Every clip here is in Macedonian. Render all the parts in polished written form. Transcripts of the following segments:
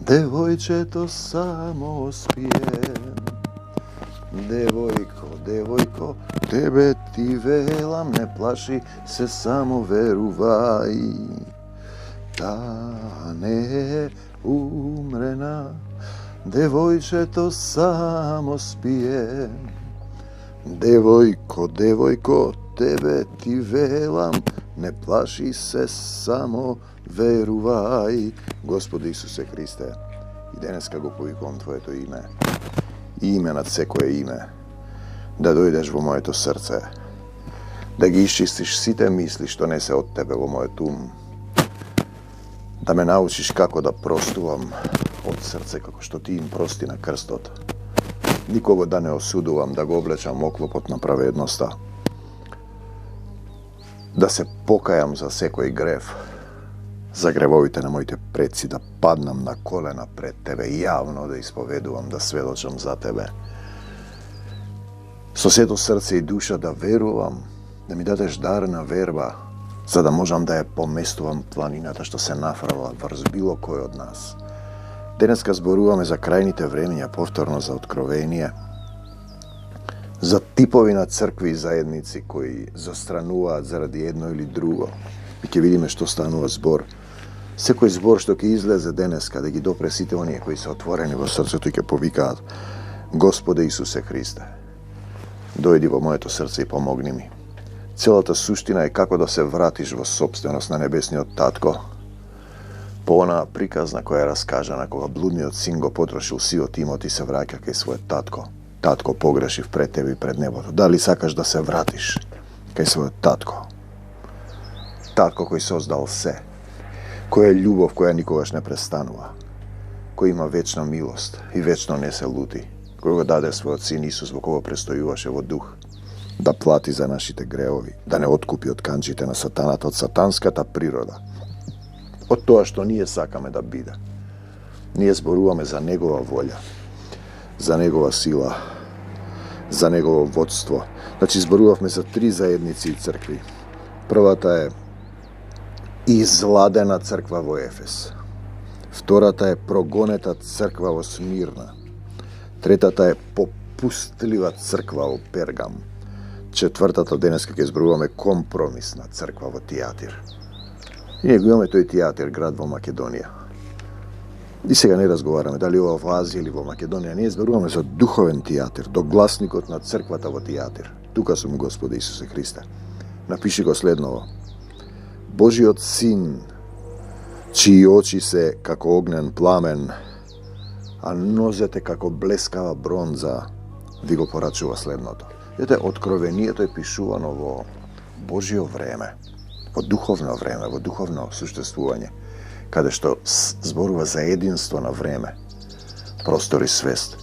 Devojče, to samo spijem. Devojko, tebe ti velam, ne plaši se, samo veruvaj. Ta ne umrena, devojče, to samo spijem. Devojko, tebe ti velam, ne plaši se, samo veruvaj. Gospodи Isuse Hriste, i deneska go povikom Tvoje to ime nad sekoje ime, da dojdeš vo moje to srce, da gi iščistiš site misli što nese od Tebe vo moje tum, da me naučiš kako da prostuvam od srce kako što Ti im prosti na krstot, nikogo da ne osuduvam, da go oblećam oklopot na pravednosta, da se pokajam za sekoj grev, za grevovite na mojte preci, da padnem na kolena pred Tebe, javno da ispovedujem, da svedočam za Tebe. So sveto srce i duša da verujem, da mi dadeš darna verba, za da možem da je pomestujem planinata što se nafrala vrz bilo koje od nas. Deneska zborujeme za krajnite vremenja, povtorno za otkrovenije, za tipovi na crkvi i zajednici koji zastranuvat zaradi jedno ili drugo. I ke vidime što stanува zbor. Sekoj zbor što ki izleze deneska, da gi dopre site onije koji su otvoreni vo srcetu i ke povikaat: Gospode Isuse Hriste, dojdi vo moje to srce i pomogni mi. Celata suština je kako da se vratiš vo sopstvenost na nebesni od Tatko. Po ona prikazna koja je raskažana, koga bludni od sin go potrošil sivo timo, ti se vraća kaj svoje Tatko. Tatko pogrešiv pred Tebi i pred neboto. Da li sakaš da se vratiš kaj svoje Tatko? Tatko koji sozdal se, koja je ljubov koja nikogaš ne prestanuva, koji ima večna milost i večno ne se luti, koga dade svoj sin Isus, zbog koga prestojuvaše vo duh, da plati za našite greovi, da ne otkupi od kančite na satanata, od satanskata priroda, od toa što nije sakame da bide. Nije zboruvame za njegova volja, za njegova sila, za njegovo vodstvo. Znači, zboruvame za 3 zajednici i crkvi. Prvata je izladena crkva vo Efes. Втората е прогонета црква во Смирна. Третата е попустлива црква во Пергам. Четвртата денеска ќе зборуваме компромисна црква во Тиатир. Ние го имаме тој Тиатир, град во Македонија. И сега не разговараме дали ова во Азија или во Македонија. Ние зборуваме за духовен Тиатир, до гласникот на црквата во Тиатир. Тука сум, Господи Исусе Христе. Напиши го следново. Божиот син, чии очи се како огнен пламен, а нозете како блескава бронза, ви го порачува следното. Ете, откровението е пишувано во Божио време, во духовно време, во духовно существување, каде што зборува за единство на време, простор и свест.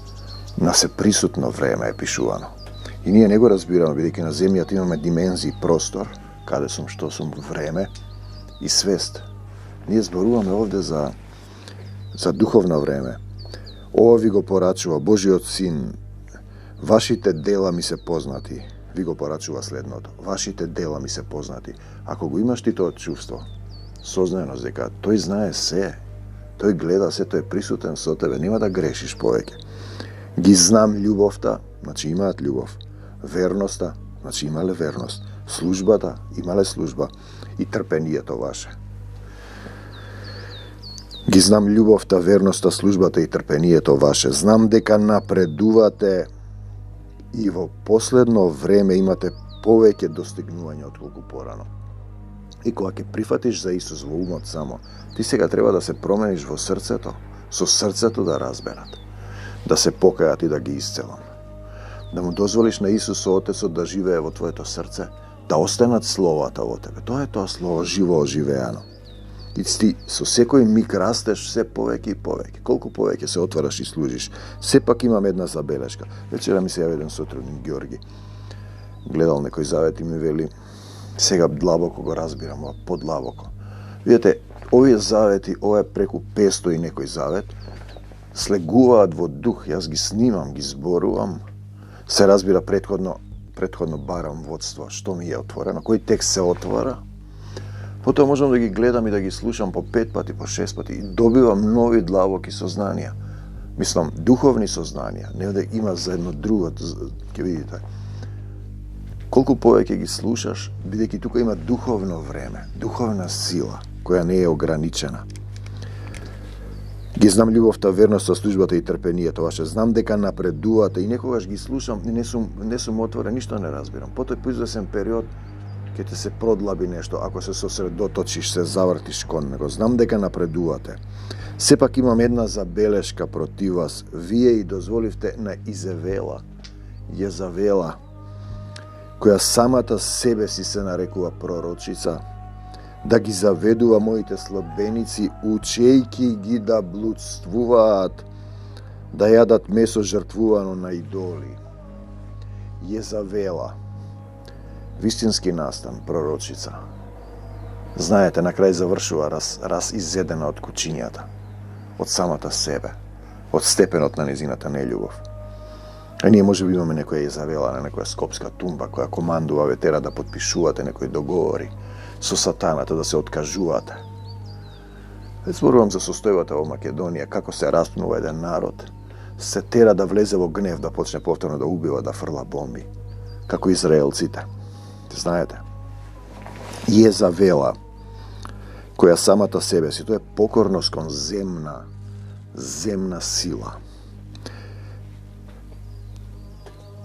На сеприсутно време е пишувано. И ние не го разбираме, бидејќи на земјата имаме димензии простор, каде сум, што сум, време и свест. Ние зборуваме овде за духовно време. Ова ви го порачува Божиот син. Вашите дела ми се познати. Ви го порачува следното. Вашите дела ми се познати. Ако го имаш ти тоа чувство, сознаеност дека тој знае се, тој гледа се, тој е присутен со тебе, нема да грешиш повеќе. Ги знам љубовта, значи имаат љубов. Верноста, значи имале верност. Службата, имале служба. И трпението ваше. Ги знам љубовта, верноста, службата и трпението ваше. Знам дека напредувате и во последно време имате повеќе достигнување отколку порано. И кога ќе прифатиш за Исус во умот само, ти сега треба да се промениш во срцето, со срцето да разберат, да се покајат и да ги исцелам. Да му дозволиш на Исус Отецот да живее во твоето срце, да останат словата во тебе. Тоа е тоа слово живо оживеано. И ти со секој миг растеш се повеќе и повеќе. Колку повеќе се отвараш и служиш. Сепак имам една забелешка. Вечера ми се јави еден сотрудник Георги. Гледал некој завет и ми вели: сега длабоко го разбирам, подлабоко. Видете, овие завети, ова е преку 500 и некој завет, слегуваат во дух. Јас ги снимам, ги зборувам. Се разбира предходно барам водство, што ми е отворено, кој текст се отвара. Потоа можам да ги гледам и да ги слушам по 5 пати, по 6 пати и добивам нови длабоки сознанија. Мислам, духовни сознанија, не да има за едно друго, ќе видите. Колку повеќе ги слушаш, бидејќи тука има духовно време, духовна сила, која не е ограничена. Ги знам љубовта, верноста, службата и трпението ваше. Знам дека напредувате и некогаш ги слушам и не сум отворен, ништо не разбирам. Потоа по извесен период ќе те се продлаби нешто, ако се сосредоточиш, се завртиш кон него. Знам дека напредувате. Сепак имам една забелешка против вас. Вие и дозволивте на Језавела, која самата себе си се нарекува пророчица, да ги заведува моите следбеници, учејки ги да блудствуваат, да јадат месо жртвувано на идоли. Језавела, вистински настан, пророчица. Знаете, на крај завршува раз изедена од кучињата, од самата себе, од степенот на незината нељубов. А ние може би имаме некоја Језавела на некоја скопска тумба која командува ве тера да потпишувате некои договори со сатаната, да се откажувате. Зборувам за состојбата во Македонија, како се распнува еден народ, се тера да влезе во гнев, да почне повторно да убива, да фрла бомби, како израелците. Знаете, Језавела, која самата себе си, тоа е покорност кон земна сила.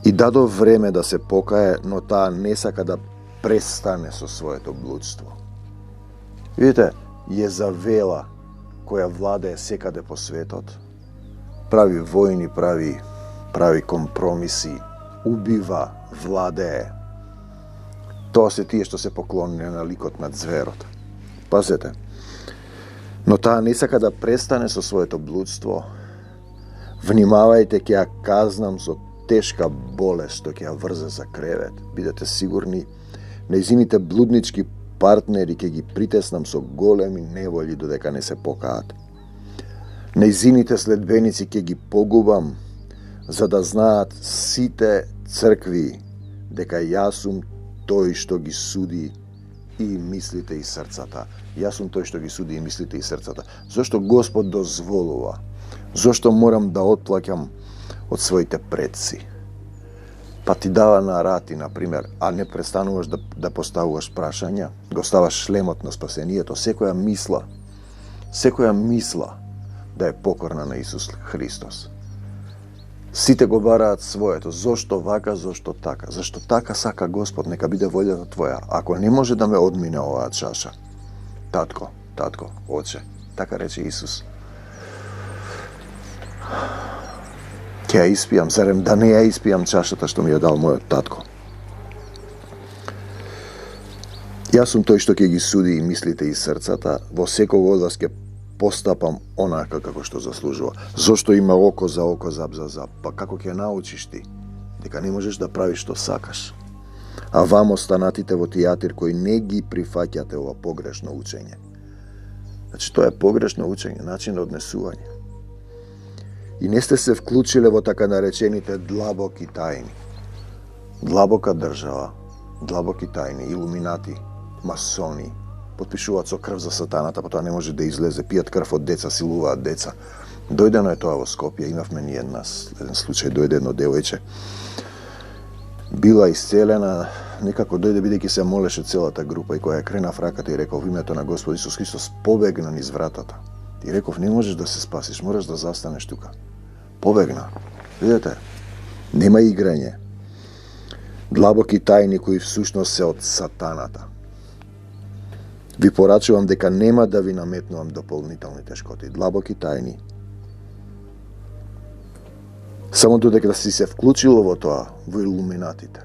И дадо време да се покае, но таа не сака да престане со своето блудство. Видите, Језавела, која владее секаде по светот, прави војни, прави компромиси, убива, владее. Тоа се тие што се поклонени на ликот на зверот. Пазете. Но таа не сака да престане со своето блудство. Внимавајте, ќе ја казнам со тешка болест што ќе ја врзе за кревет. Бидете сигурни, нејзините блуднички партнери ќе ги притеснам со големи неволји додека не се покаат. Нејзините следбеници ќе ги погубам, за да знаат сите цркви дека јас сум тој што ги суди и мислите и срцата. Јас сум тој што ги суди и мислите и срцата. Зошто Господ дозволува? Зошто морам да отплаќам од своите предци? Па ти дава на рати, например, а не престануваш да поставуваш прашања, го ставаш шлемот на спасението, секоја мисла да е покорна на Исус Христос. Сите го бараат своето. Зошто вака, зошто така? Зашто така сака Господ, нека биде волјата Твоја. Ако не може да ме одмине оваа чаша, татко, Отче, така рече Исус, ќе ја испијам, зарем да не ја испијам чашата што ми ја дал мојот татко. Јас сум тој што ќе ги суди и мислите и срцата, во секого од вас ќе постапам онака како што заслужува. Зошто има око за око, зап за зап? Па како ќе научиш ти? Дека не можеш да правиш што сакаш. А вам останатите во театир кои не ги прифаќате ова погрешно учење. Значи, тоа е погрешно учење, начин на однесување. И не сте се вклучиле во така наречените длабоки тајни. Длабока држава, длабоки тајни, илуминати, масони, потпишуваат со крв за сатаната, потоа не може да излезе, пијат крв од деца, силуваат деца. Дојдено е тоа во Скопје, имавме ни еден случај, дојде едно девојче, била исцелена, некако дојде бидејќи се молеше целата група и која ја крена в раката и рекол во името на Господ Исус Христос, побегна низ вратата. И реков, не можеш да се спасиш, мораш да застанеш тука. Побегна. Видете, нема играње. Длабоки тајни кои всушност се од сатаната. Ви порачувам дека нема да ви наметнувам дополнителни тешкоти. Длабоки тајни. Само додека си се вклучило во тоа, во илуминатите.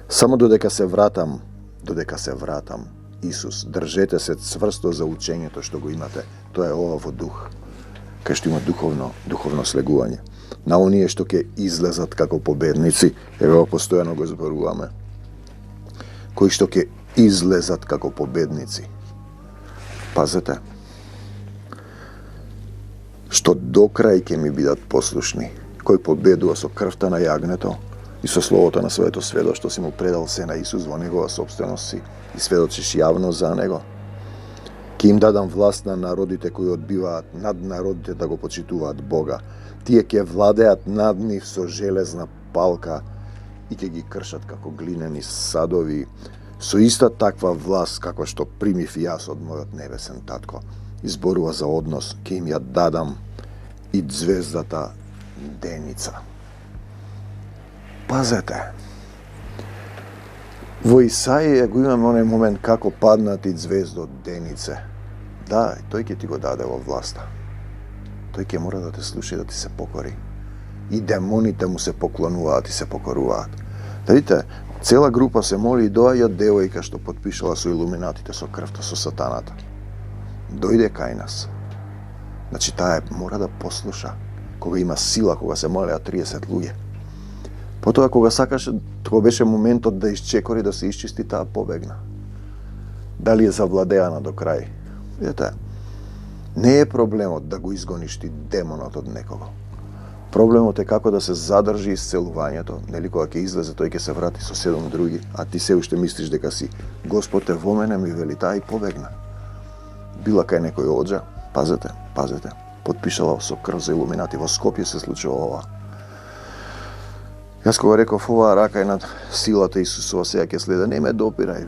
Само додека се вратам, Исус, држете се цврсто за учењето што го имате. Тоа е ова во дух, кај што има духовно слегување. На оние што ќе излезат како победници, ево постојано го зборуваме, кои што ќе излезат како победници. Пазете, што до крај ќе ми бидат послушни, кој победува со крвта на јагнето и со словото на своето сведоштво си му предал се на Исус во негова собственост си и сведочиш јавно за него. Ке им дадам власт на народите кои одбиваат над народите да го почитуваат Бога. Тие ќе владеат над нив со железна палка и ќе ги кршат како глинени садови, со иста таква власт како што примив јас од мојот небесен татко. Изборува за однос, ке им ја дадам и звездата Деница. Пазете, во Исаија го имаме оној момент како паднат и звездо Денице. Да, тој ќе ти го даде во власта. Тој ќе мора да те слуша и да ти се покори. И демоните му се поклонуваат и се покоруваат. Да видите, цела група се моли и доаѓа девојка што потпишала со илуминатите, со крвта, со сатаната. Дојде кај нас. Значи, таа мора да послуша. Кога има сила, кога се молеа 30 луѓе. Потоа, кога сакаше, кога беше моментот да изчекори, да се исчисти, таа побегна. Дали е завладеана до крај? Видете, не е проблемот да го изгониш ти демонот од некого. Проблемот е како да се задржи исцелувањето, нели кога ќе излезе, тој ќе се врати со 7 други, а ти се уште мислиш дека си Господ е во мене, ми вели таа и побегна. Била кај некој оџа, пазете, потпишала со крв за илуминати, во Скопје се случува ова. Јас кога реков оваа рака е над силата Исусова, сега ќе следа, не ме допирај.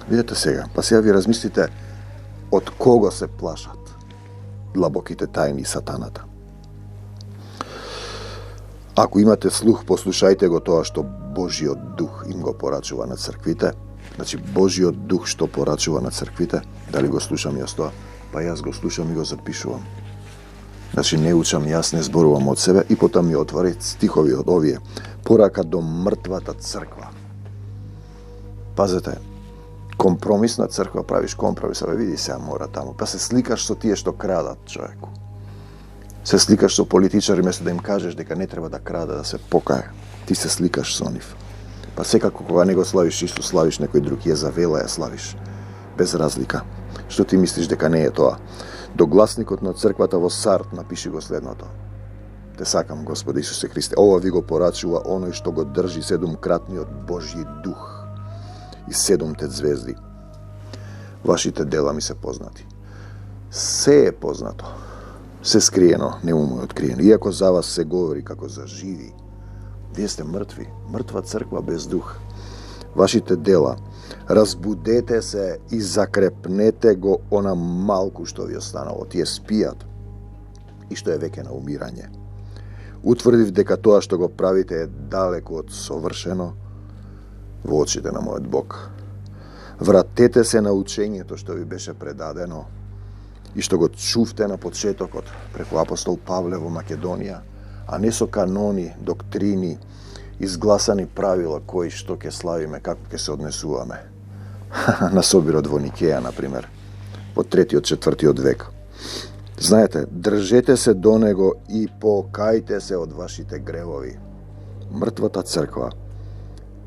Видете сега, па сега ви размислите од кого се плашат длабоките тајни сатаната. Ако имате слух, послушајте го тоа што Божиот дух им го порачува на црквите. Значи, Божиот дух што порачува на црквите, дали го слушам јас тоа? Па јас го слушам и го запишувам. Значи, не учам јас, не зборувам од себе, и потоа ми отвори стихови од овие. Порака до мртвата црква. Пазете, компромисна црква, правиш компромис, абе види сега мора таму. Па се сликаш со тие што крадат, човеку. Се сликаш со политичари, место да им кажеш дека не треба да краде, да се покае. Ти се сликаш со нив. Па секако кога не го славиш Исус, славиш некој друг, ја завела ја славиш. Без разлика. Што ти мислиш дека не е тоа? До гласникот на црквата во Сард напиши го следното. Те сакам, Господи Исусе Христе, ова ви го порачува оној што го држи 7-кратниот Божји дух и 7 звезди. Вашите дела ми се познати. Се е познато. Се скриено, не му е откриено. Иако за вас се говори како за живи, вие сте мртви, мртва црква без дух. Вашите дела, разбудете се и закрепнете го она малку што ви останало. Тие спијат и што е веќе на умирање. Утврдив дека тоа што го правите е далеку од совршено во очите на мојот Бог. Вратете се на учењето што ви беше предадено и што го чувте на почетокот преку апостол Павле во Македонија, а не со канони, доктрини, изгласани правила кои што ќе славиме, како ќе се однесуваме. На собирот во Никеја, например, во 3-4 век. Знаете, држете се до него и покајте се од вашите гревови. Мртвата црква,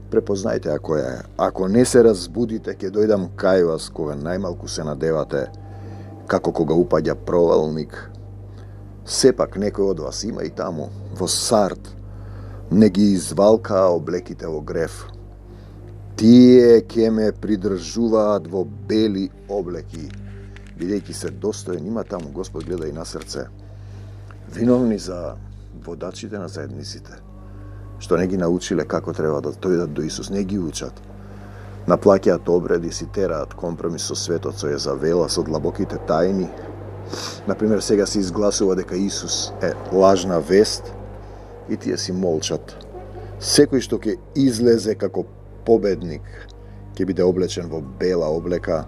препознајте ако ја е. Ако не се разбудите, ќе дојдам кај вас кога најмалку се надевате, како кога упаѓа провалник. Сепак некој од вас има и таму, во Сард, не ги извалкаа облеките во грев. Тие ќе ме придржуваат во бели облеки, бидејќи се достоен, има таму, Господ гледа и на срце. Виновни за водачите на заедниците, што не ги научиле како треба да дојдат до Исус, не ги учат. Наплаќаат обреди, си тераат компромис со светот, со Езавела, со длабоките тајни. Например, сега се изгласува дека Исус е лажна вест и тие си молчат. Секој што ќе излезе како победник ќе биде облечен во бела облека.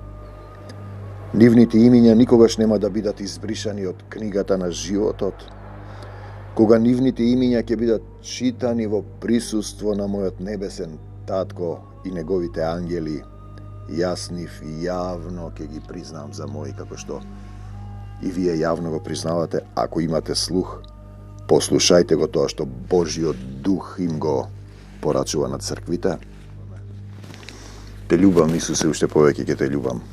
Нивните имиња никогаш нема да бидат избришани од книгата на животот. Кога нивните имиња ќе бидат читани во присуство на мојот небесен татко и неговите ангели, јас нив јавно ќе ги признам за мои, како што и вие јавно го признавате. Ако имате слух, послушајте го тоа што Божиот дух им го порачува на црквите. Те љубам, Исусе, уште повеќе ќе те љубам.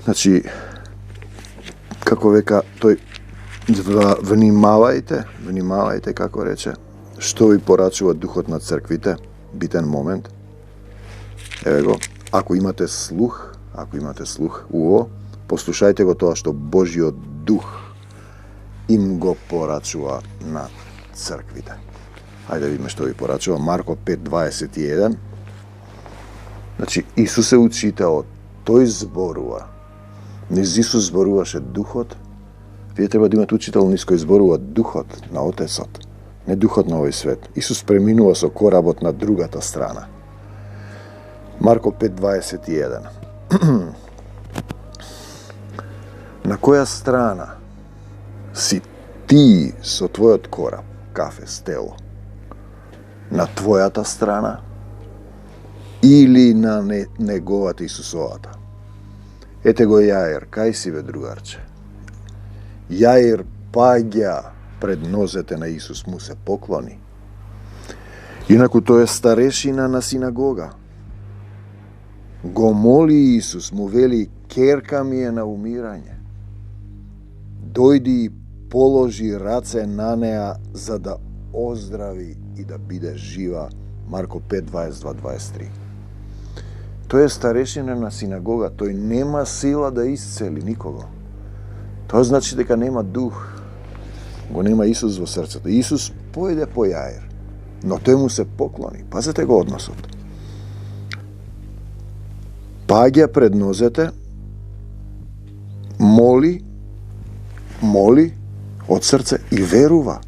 Значи, како века, тој Внимавајте како рече, што ви порачува духот на црквите, битен момент. Еве го, ако имате слух, уво, послушајте го тоа што Божиот дух им го порачува на црквите. Хајде да видиме што ви порачува. Марко 5:21. Значи, Исус е учител, тој зборува. Низ Исус зборуваше духот. Вие треба да имате учител низ кој зборува духот на Отецот, не духот на овој свет. Исус преминува со коработ на другата страна. Марко 5:21. На која страна си ти со твојот кораб, кафе, стело? На твојата страна или на неговата Исусовата? Ете го Јаир, кај си бе, другарче? Јаир паѓа пред нозете на Исус, му се поклони. Инаку тој е старешина на синагога. Го моли Исус, му вели, керка ми е на умирање. Дојди и положи раце на неа за да оздрави и да биде жива. Марко 5:22-23. Тој е старешина на синагога, тој нема сила да исцели никого. Тоа значи дека нема дух. Го нема Исус во срцето. Исус појде по Јаир, но тој му се поклони. Пазете го односот. Паѓа пред нозете, моли од срце и верува.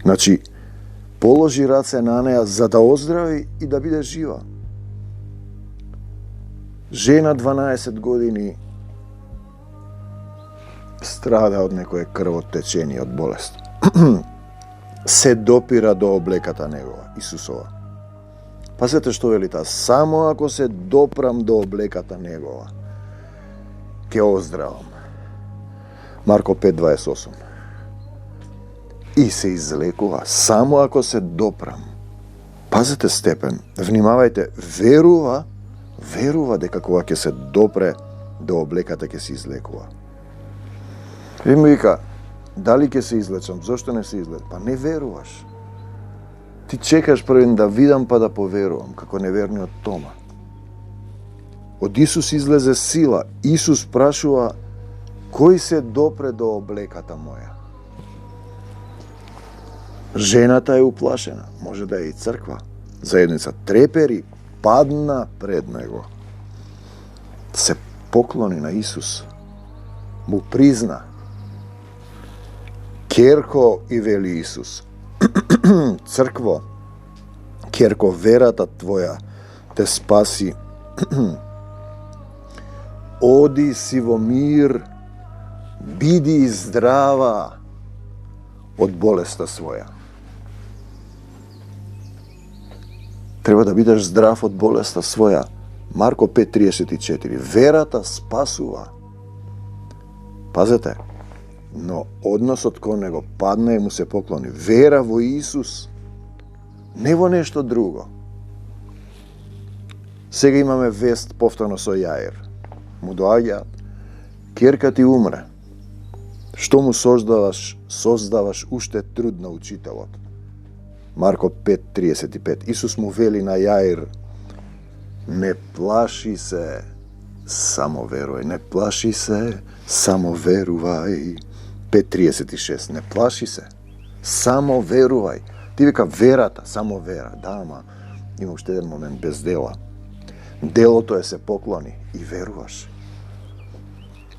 Значи, положи раце на неа за да оздрави и да биде жива. Жена 12 години страда од некое крвотечение, од болест. Се допира до облеката негова, Исусова. Пазете што вели таа, само ако се допрам до облеката негова, ќе оздравам. Марко 5:28. И се излекува, само ако се допрам. Пазете степен, внимавајте, верува дека кога ќе се допре до облеката ќе се излекува. И ми вика, дали ќе се излечам, зошто не се излечам? Па не веруваш. Ти чекаш првен да видам па да поверувам, како неверниот Тома. Од Исус излезе сила. Исус прашува, кој се допре до облеката моја? Жената е уплашена, може да е и црква. Заедница трепери, падна пред него. Се поклони на Исус. Му призна. Керко, и вели Исус. Цркво, керко, верата твоја те спаси. Оди си во мир, биди здрава од болеста своја. Треба да бидеш здрав од болеста своја. Марко 5:34. Верата спасува. Пазете, но односот кон него падна и му се поклони. Вера во Исус, не во нешто друго. Сега имаме вест повторно со Јаир. Му доаѓа, керка ти умре. Што му создаваш уште труд на учителот. Марко 5:35. Исус му вели на Јаир, не плаши се, само верувај. Не плаши се, само верувај. 5:36. Не плаши се, само верувај. Ти вика верата, само вера. Да, ама има уште еден момент без дела. Делото е се поклони и веруваш.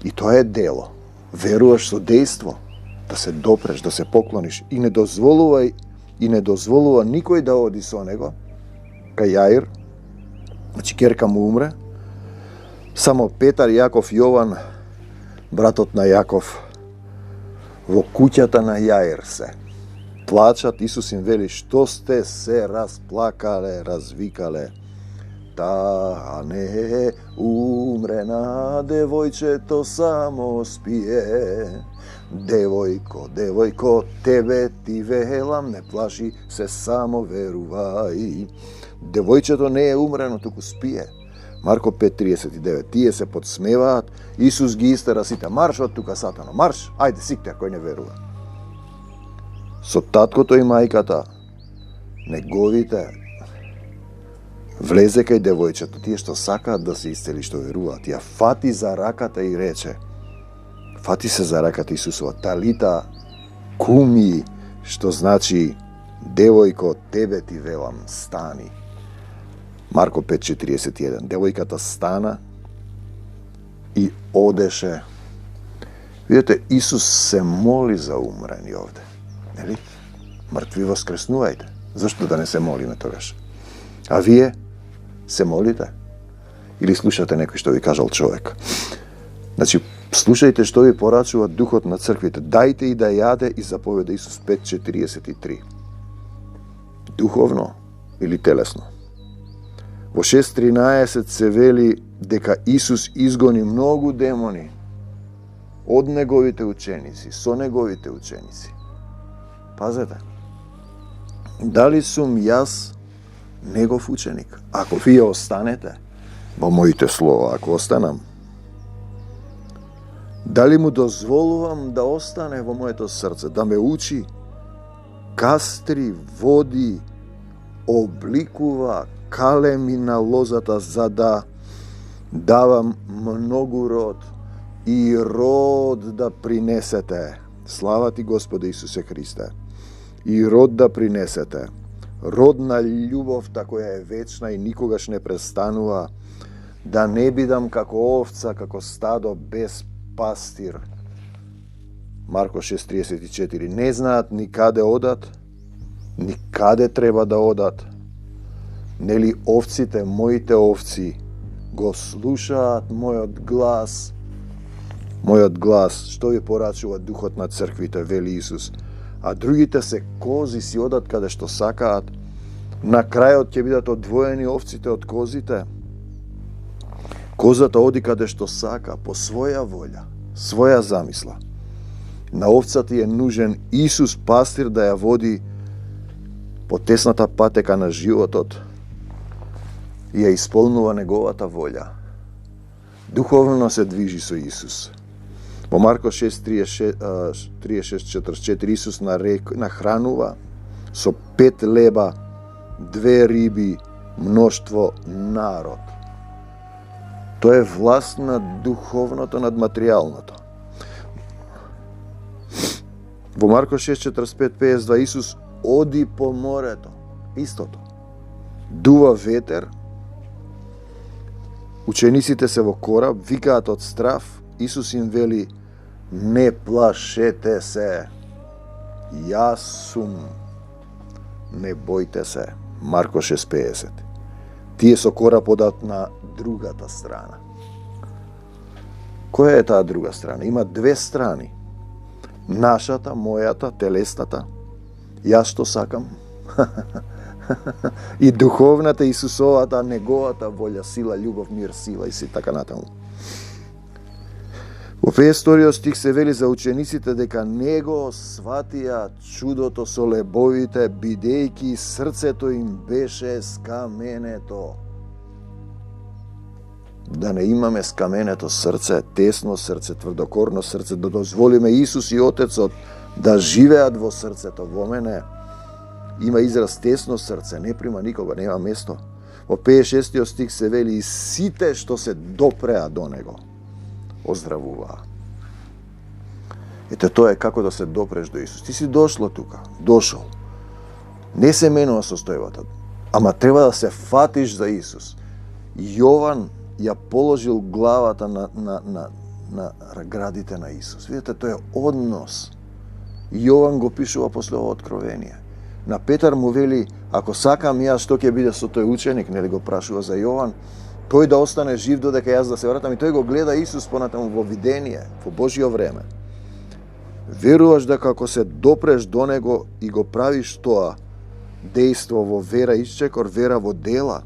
И тоа е дело. Веруваш со дејство, да се допреш, да се поклониш и не дозволува никој да оди со него, кај Јаир, значи керка му умре, само Петар, Јаков, Јован, братот на Јаков, во куќата на Јаир се. Плачат, Исус им вели, што сте се расплакале, развикале, таа не умрена, девојчето само спие. Девојко, тебе ти велам, не плаши се, само верувај. Девојчето не е умрено, туку спие. Марко 5:39. Тие се подсмеваат, Исус ги истера сите. Марш од тука, сатано, марш, ајде сикте кој не верува. Со таткото и мајката, неговите, влезе кај девојчето, тие што сакаат да се исцели, што веруваат, ја фати за раката и рече, фати се за раката Исусова, талита куми, што значи девојко, тебе ти велам, стани. Марко 5:41. Девојката стана и одеше. Видете, Исус се моли за умрени овде. Нели? Мртви воскреснувајте. Зашто да не се молиме тогаш? А вие се молите? Или слушате некој што ви кажал човек? Значи, слушајте што ви порачува Духот на црквите. Дајте и да јаде и заповеда Исус 5:43. Духовно или телесно? Во 6:13 се вели дека Исус изгони многу демони од неговите ученици, со неговите ученици. Пазете, дали сум јас негов ученик? Ако вие останете во моите слова, ако останам, дали му дозволувам да остане во моето срце, да ме учи, кастри, води, обликува, калеми на лозата за да давам многу род и род да принесете. Слава ти Господе Исусе Христе. И род да принесете. Род на љубовта која е вечна и никогаш не престанува, да не бидам како овца, како стадо без пастир. Марко 6:34. Не знаат ни каде одат, ни каде треба да одат. Нели овците, моите овци, го слушаат мојот глас. Мојот глас, што ви порачува Духот на црквите, вели Исус. А другите се кози, си одат каде што сакаат. На крајот ќе бидат одвоени овците од козите. Козата оди каде што сака, по своја волја, своја замисла. На овцата е нужен Исус, пастир, да ја води по тесната патека на животот и ја исполнува неговата волја. Духовно се движи со Исус. Во Марко 6:36-44 Исус нахранува со 5 леба, 2 риби, мноштво народ. Тоа е власт над духовното над материјалното. Во Марко 6:45-52 Исус оди по морето. Истото. Дува ветер. Учениците се во кораб, викаат од страв. Исус им вели: не плашете се. Јас сум. Не бојте се. Марко 6:50. Тие со кораб одат на другата страна. Која е таа друга страна? Има 2 страни. Нашата, мојата, телесната. Јас што сакам. И духовната, Исусовата, неговата волја, сила, љубов, мир, сила и си така натаму. Во 52 стих се вели за учениците дека не го сватија чудото со лебовите, бидејќи срцето им беше скаменето. Да не имаме скаменето срце, тесно срце, тврдокорно срце, да дозволиме Исус и Отецот да живеат во срцето. Во мене има израз тесно срце, не прима никога, нема место. Во 56 стих се вели: и сите што се допреа до него оздравуваа. Ете, тоа е како да се допреш до Исус. Ти си дошло тука, дошол. Не се менува состојбата, ама треба да се фатиш за Исус. Јован ја положил главата на градите на Исус. Видите, тоа е однос. Јован го пишува после ова откровение. На Петар му вели: ако сакам јас, што ќе биде со тој ученик, нели го прашува за Јован, тој да остане жив додека јас да се вратам, и тој го гледа Исус понатаму во видение, во Божјо време. Веруваш дека ако се допреш до него и го правиш тоа, дејство во вера исчекор, вера во дела,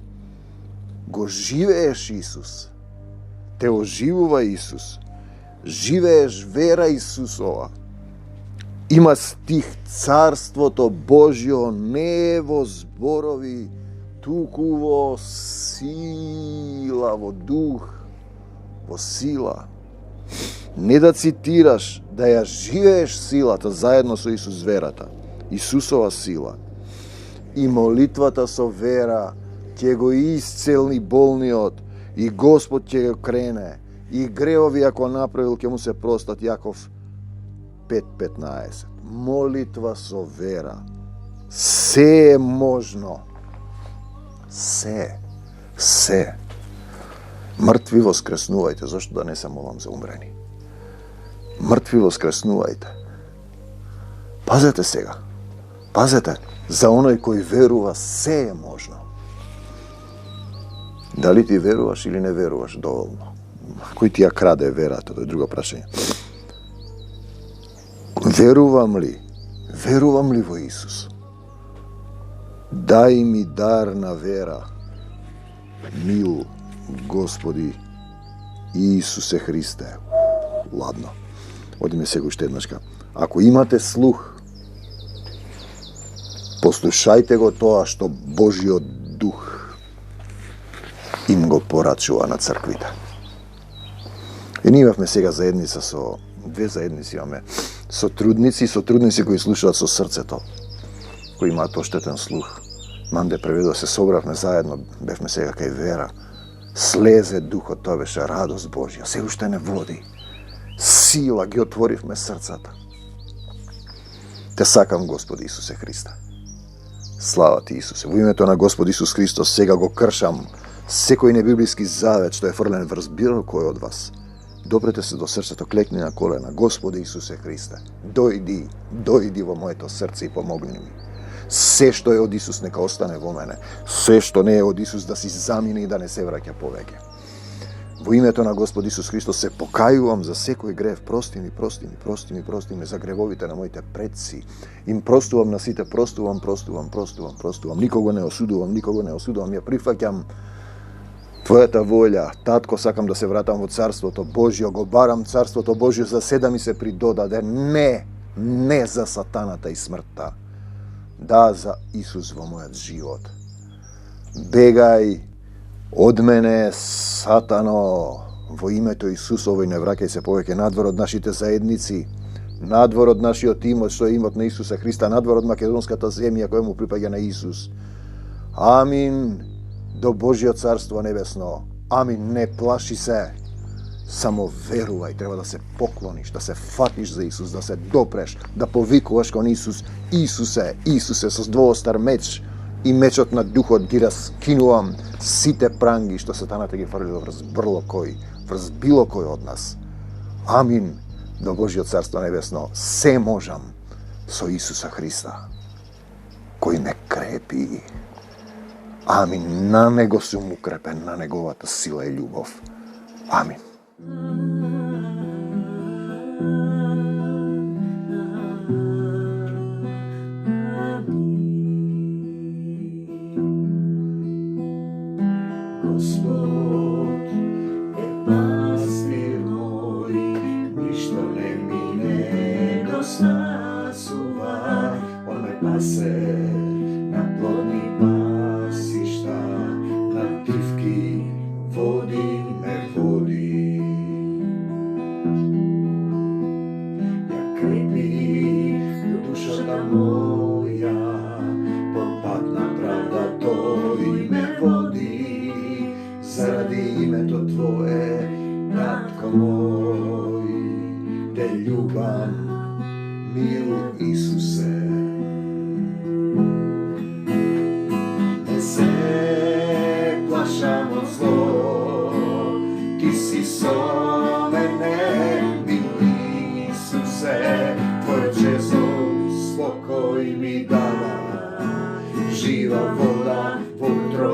го живееш Исус, те оживува Исус, живееш вера Исусова. Има стих: Царството Божјо не е во зборови, туку во сила, во дух, во сила. Не да цитираш, да ја живееш силата заедно со Исус верата. Исусова сила. И молитвата со вера ќе го исцелни болниот и Господ ќе го крене. И греови ако направил ќе му се простат. Јаков 5:15. Молитва со вера. Се е можно. Се. Мртви воскреснувајте. Зашто да не се молам за умрени? Мртви воскреснувајте. Пазете сега. Пазете. За оној кој верува, се е можно. Дали ти веруваш или не веруваш доволно? Кој ти ја краде верата, тоа е друго прашање. Верувам ли во Исус? Дај ми дар на вера, мил Господи Исусе Христе. Ладно. Одиме сега уште еднашка. Ако имате слух, послушајте го тоа што Божиот дух им го порачува на црквите. И ние имавме сега заедница со две заедници имаме сотрудници кои слушаат со срцето, кои имаат оштетен слух. Манде преведува се собравме заедно, бевме сега кај вера. Слезе духот, тоа беше радост Божја. Се уште не води. Сила, ги отворивме срцата. Те сакам, Господи Исусе Христе. Слава ти, Исусе. Во името на Господ Исус Христос сега го кршам секој небиблиски завет што е фрлен врз било кој од вас. Допрете се до срцето, клекни на колена. Господи Исусе Христе, дојди во моето срце и помогни ми. Се што е од Исус нека остане во мене. Се што не е од Исус да си замине и да не се враќа повеќе. Во името на Господ Исус Христос се покајувам за секој грев. Прости ми за гревовите на моите предци. Им простувам на сите, простувам. Никого не осудувам. Ја прифаќам Твојата волја. Татко, сакам да се вратам во Царството Божјо. Го барам Царството Божјо, за се да ми се придодаде. Не за сатаната и смртта. Да, за Исус во мојот живот. Бегај од мене, сатано, во името Исусово, и не враќај се повеќе надвор од нашите заедници, надвор од нашиот имот, што е имот на Исуса Христа, надвор од македонската земја која му припаѓа на Исус. Амин. До Божјо Царство Небесно. Амин. Не плаши се. Само верувај, треба да се поклониш, да се фатиш за Исус, да се допреш, да повикуваш кон Исус. Исусе, со двоостар меч и мечот на духот ги раскинувам сите пранги што сатаната ги фрли врз било кој од нас. Амин. До Божјо Царство Небесно. Се можам со Исуса Христа, кој ме крепи. Амин. На него сум укрепен, на неговата сила и љубов. Амин. Господ е пастир мој, ништо не ми недостасува. Он ме пасе на плодни пасишта, на тивки води ме води. Ја крепи душата моја, по пат на правда тој ме води. Заради името Твое, татко мој, те љубам, мил Исусе. Не се плашам од зло, ти си со мене, мил Исусе. Твој чезол спокој ми дава, жива вода во утро.